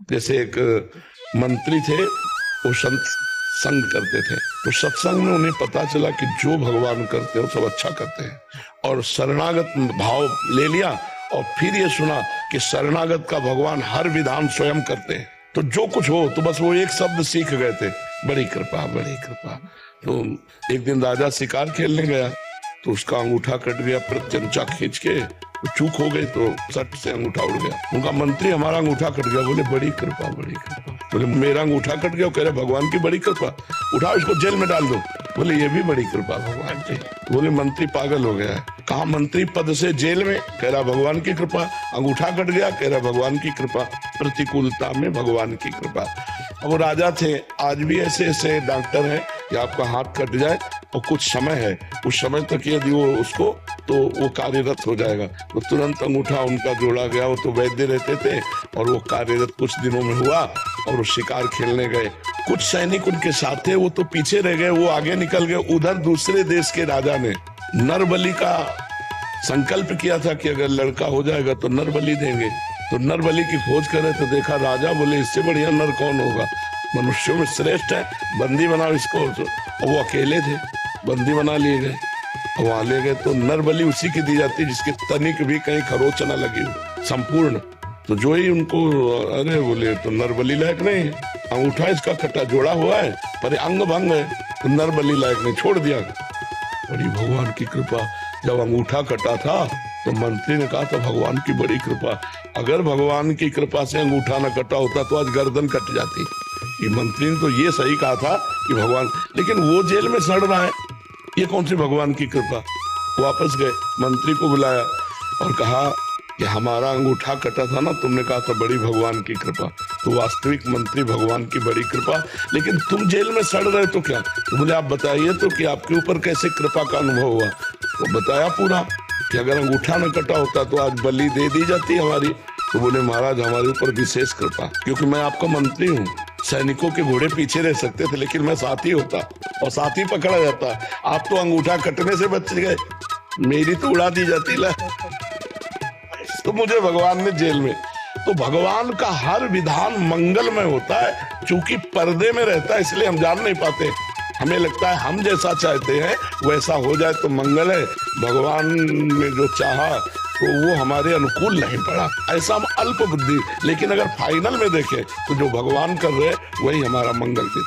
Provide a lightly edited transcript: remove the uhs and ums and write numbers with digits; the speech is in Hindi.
जैसे एक मंत्री थे, वो संत संग करते थे, तो सत्संग में उन्हें पता चला कि जो भगवान करते हैं वो सब अच्छा करते हैं, और शरणागत भाव ले लिया। और फिर ये सुना कि शरणागत का भगवान हर विधान स्वयं करते हैं, तो जो कुछ हो तो बस वो एक शब्द सीख गए थे, बड़ी कृपा बड़ी कृपा। तो एक दिन राजा शिकार खेलने गया, तो उसका अंगूठा कट गया, प्रत्यंचा खींच के चूक हो गई, तो सट से अंगूठा उड़ गया। उनका मंत्री हमारा अंगूठा कट गया, बोले बड़ी कृपा बड़ी कृपा। बोले मेरा अंगूठा कट गया, कह रहे भगवान की बड़ी कृपा, उठाओ इसको जेल में डाल दो। बोले ये भी बड़ी कृपा भगवान की। बोले मंत्री पागल हो गया है, कहा मंत्री पद से जेल में, कह रहा भगवान की कृपा। अंगूठा कट गया, कह रहा भगवान की कृपा। प्रतिकूलता में भगवान की कृपा। अब वो राजा थे, आज भी ऐसे ऐसे डॉक्टर हैं कि आपका हाथ कट जाए और कुछ समय है, उस समय तक यदि वो उसको तो वो कार्यरत हो जाएगा, तो तुरंत अंगूठा उनका जोड़ा गया। वो तो वैद्य रहते थे और वो कार्यरत कुछ दिनों में हुआ, और वो शिकार खेलने गए। कुछ सैनिक उनके साथ थे, वो तो पीछे रह गए, वो आगे निकल गए। उधर दूसरे देश के राजा ने नरबलि का संकल्प किया था कि अगर लड़का हो जाएगा तो नरबलि देंगे। तो नरबलि की खोज करे तो देखा राजा, बोले इससे बढ़िया नर कौन होगा, मनुष्यों में श्रेष्ठ है, बंदी बनाओ इसको। और वो अकेले थे, बंदी बना लिए गए, वहां ले गए। तो नरबलि उसी की दी जाती जिसके तनिक भी कहीं खरोच न लगी हो, संपूर्ण। तो जो ही उनको, अरे बोले तो नरबलि लायक नहीं है, अंगूठा इसका कटा जोड़ा हुआ है पर अंग भंग है, तो नरबलि लायक नहीं, छोड़ दिया। बड़ी भगवान की कृपा। जब अंगूठा कटा था तो मंत्री ने कहा था भगवान की बड़ी कृपा, अगर भगवान की कृपा से अंगूठा न कटा होता तो आज गर्दन कट जाती। ये मंत्री ने तो ये सही कहा था कि भगवान, लेकिन वो जेल में सड़ रहा है, ये कौन सी भगवान की कृपा। वापस गए, मंत्री को बुलाया और कहा कि हमारा अंगूठा कटा था ना, तुमने कहा था बड़ी भगवान की कृपा। तो वास्तविक मंत्री भगवान की बड़ी कृपा, लेकिन तुम जेल में सड़ रहे तो क्या। तो बोले आप बताइए तो कि आपके ऊपर कैसे कृपा का अनुभव हुआ। तो बताया पूरा कि अगर अंगूठा न कटा होता तो आज बलि दे दी जाती हमारी। तो बोले महाराज हमारे ऊपर विशेष कृपा, क्योंकि मैं आपका मंत्री हूँ, सैनिकों के घोड़े पीछे रह सकते थे लेकिन मैं साथी होता और साथी पकड़ा जाता। आप तो अंगूठा कटने से बच गए, मेरी तो उड़ा दी जाती ला। तो मुझे भगवान ने जेल में। तो भगवान का हर विधान मंगलमय होता है, चूंकि पर्दे में रहता है इसलिए हम जान नहीं पाते। हमें लगता है हम जैसा चाहते हैं वैसा हो जाए तो मंगल है, भगवान ने जो चाहा तो वो हमारे अनुकूल नहीं पड़ा, ऐसा हम अल्प बुद्धि। लेकिन अगर फाइनल में देखें तो जो भगवान कर रहे वही हमारा मंगल है।